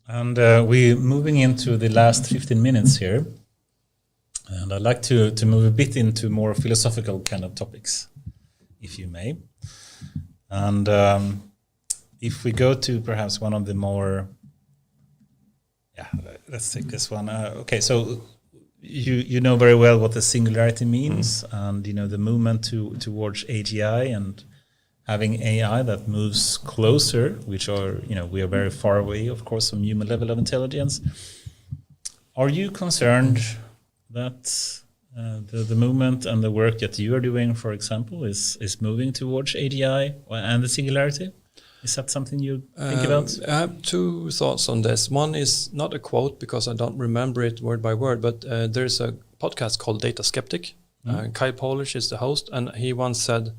And we're moving into the last 15 minutes here. And I'd like to move a bit into more philosophical kind of topics, if you may. And if we go to perhaps one of the more, let's take this one. Okay, so you know very well what the singularity means, and you know the movement towards AGI and having AI that moves closer, which are, you know, we are very far away, of course, from human level of intelligence. Are you concerned that the movement and the work that you are doing, for example, is moving towards AGI and the singularity? Is that something you think about? I have two thoughts on this. One is not a quote because I don't remember it word by word, but there's a podcast called Data Skeptic. Kyle Polish is the host, and he once said,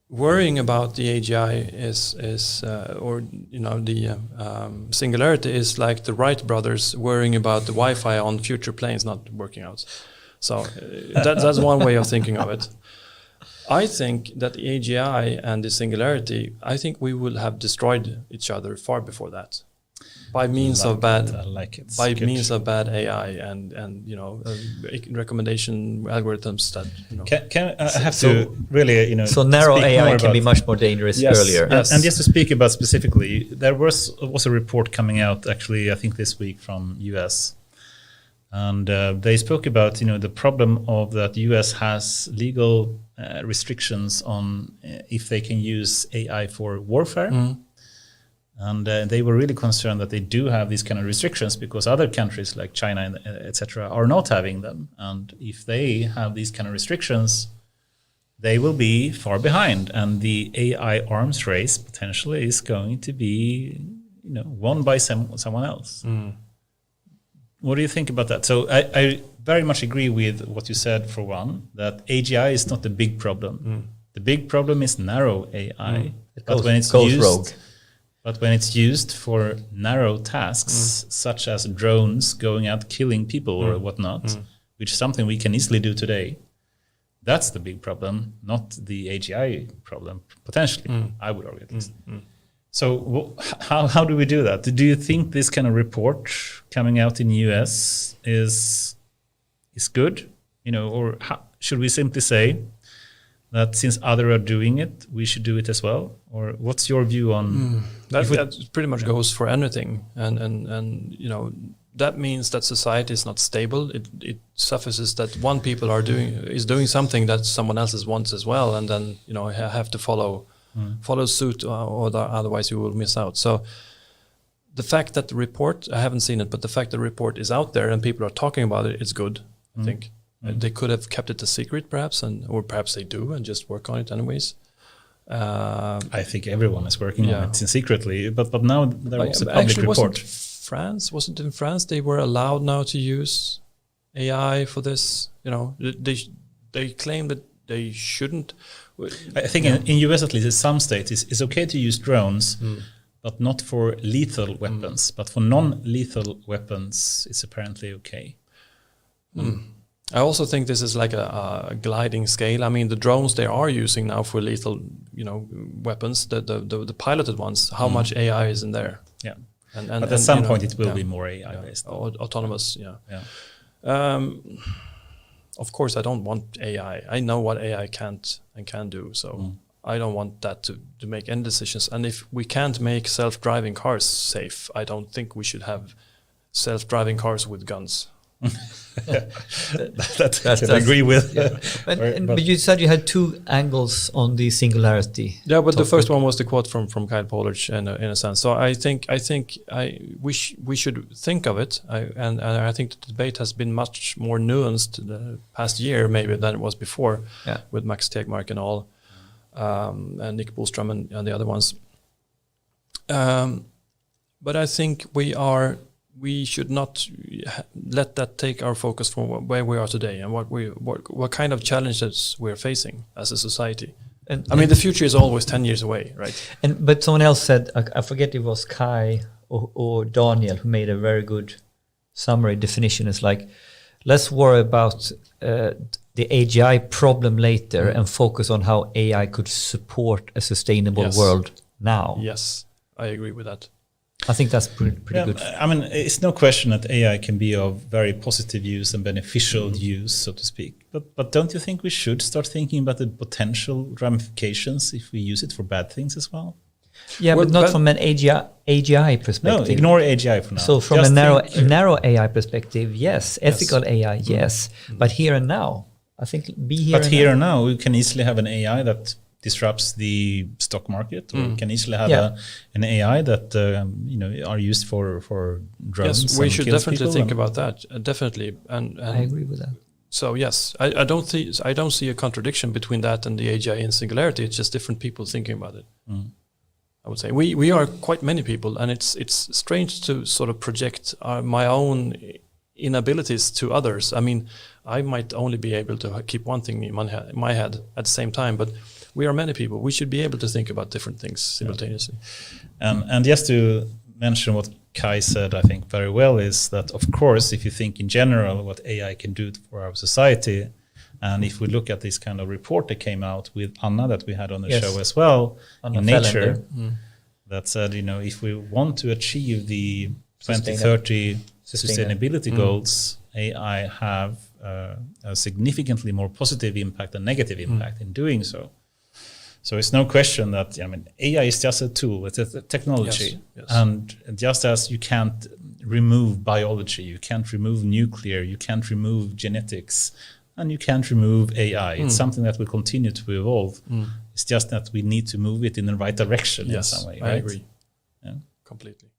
worrying about the AGI is the singularity is like the Wright brothers worrying about the Wi-Fi on future planes not working out. So that's one way of thinking of it. I think that the AGI and the singularity, I think we will have destroyed each other far before that, by means of bad AI and recommendation algorithms that Can I have to really So narrow AI can be much more dangerous earlier. Yes. And just to speak about specifically, there was a report coming out actually I think this week from US. And they spoke about, you know, the problem of that US has legal restrictions on if they can use AI for warfare. And they were really concerned that they do have these kind of restrictions because other countries like China, etc., are not having them. And if they have these kind of restrictions, they will be far behind. And the AI arms race potentially is going to be, you know, won by someone else. What do you think about that? So I very much agree with what you said, for one, that AGI is not the big problem. The big problem is narrow AI. But when it's used for narrow tasks, such as drones going out killing people or whatnot, which is something we can easily do today, that's the big problem, not the AGI problem, potentially, I would argue at least. So how do we do that? Do you think this kind of report coming out in the US is good? You know, or should we simply say that since others are doing it, we should do it as well? Or what's your view on that pretty much goes for anything. And you know, that means that society is not stable. It suffices that one people is doing something that someone else wants as well, and then, you know, have to follow suit, or otherwise you will miss out. So the fact that the report, I haven't seen it, but the fact that the report is out there and people are talking about it, it's good, I think. They could have kept it a secret perhaps, or perhaps they do and just work on it anyways. I think everyone is working on it secretly, but now there was a public report. Wasn't in France they were allowed now to use AI for this? You know, they claim that they shouldn't. I think in US at least, in some states, it's okay to use drones, but not for lethal weapons. But for non-lethal weapons, it's apparently okay. I also think this is like a gliding scale. I mean, the drones they are using now for lethal, you know, weapons, the piloted ones, how much AI is in there? Yeah. But at some point it will be more AI based. Autonomous, of course, I don't want AI. I know what AI can't and can do. So I don't want that to make any decisions. And if we can't make self-driving cars safe, I don't think we should have self-driving cars with guns. That I agree with. But you said you had two angles on the singularity. Yeah, but the first one was the quote from Kyle Polish in a sense. So I think we should think of it, and I think the debate has been much more nuanced the past year maybe than it was before, with Max Tegmark and all, and Nick Bostrom and the other ones. But I think we should not let that take our focus from where we are today and what kind of challenges we're facing as a society. And I mean, the future is always 10 years away, right? But someone else said, I forget if it was Kai or Daniel who made a very good summary definition. It's like, let's worry about the AGI problem later and focus on how AI could support a sustainable world now. Yes, I agree with that. I think that's pretty good. I mean, it's no question that AI can be of very positive use and beneficial use, so to speak. But don't you think we should start thinking about the potential ramifications if we use it for bad things as well? Yeah, but not from an AGI perspective. No, ignore AGI for now. So from a narrow AI perspective, yes. Ethical AI, yes. But here and now, I think here and now, we can easily have an AI that disrupts the stock market, or we can easily have an AI that are used for drones. Yes, we should definitely think about that. Definitely, and I agree with that. So yes, I don't see a contradiction between that and the AGI and Singularity. It's just different people thinking about it. I would say we are quite many people, and it's strange to sort of project my own inabilities to others. I mean, I might only be able to keep one thing in my head at the same time, but we are many people. We should be able to think about different things simultaneously. And just to mention what Kai said, I think very well, is that, of course, if you think in general what AI can do for our society, and if we look at this kind of report that came out with Anna that we had on the show as well, Anna in Nature, that said, if we want to achieve the 2030 sustainability goals, AI have a significantly more positive impact than negative impact in doing so. So it's no question that AI is just a tool, it's a technology. Yes. And just as you can't remove biology, you can't remove nuclear, you can't remove genetics, and you can't remove AI. It's something that will continue to evolve. It's just that we need to move it in the right direction in some way. Right? I agree. Yeah. Completely.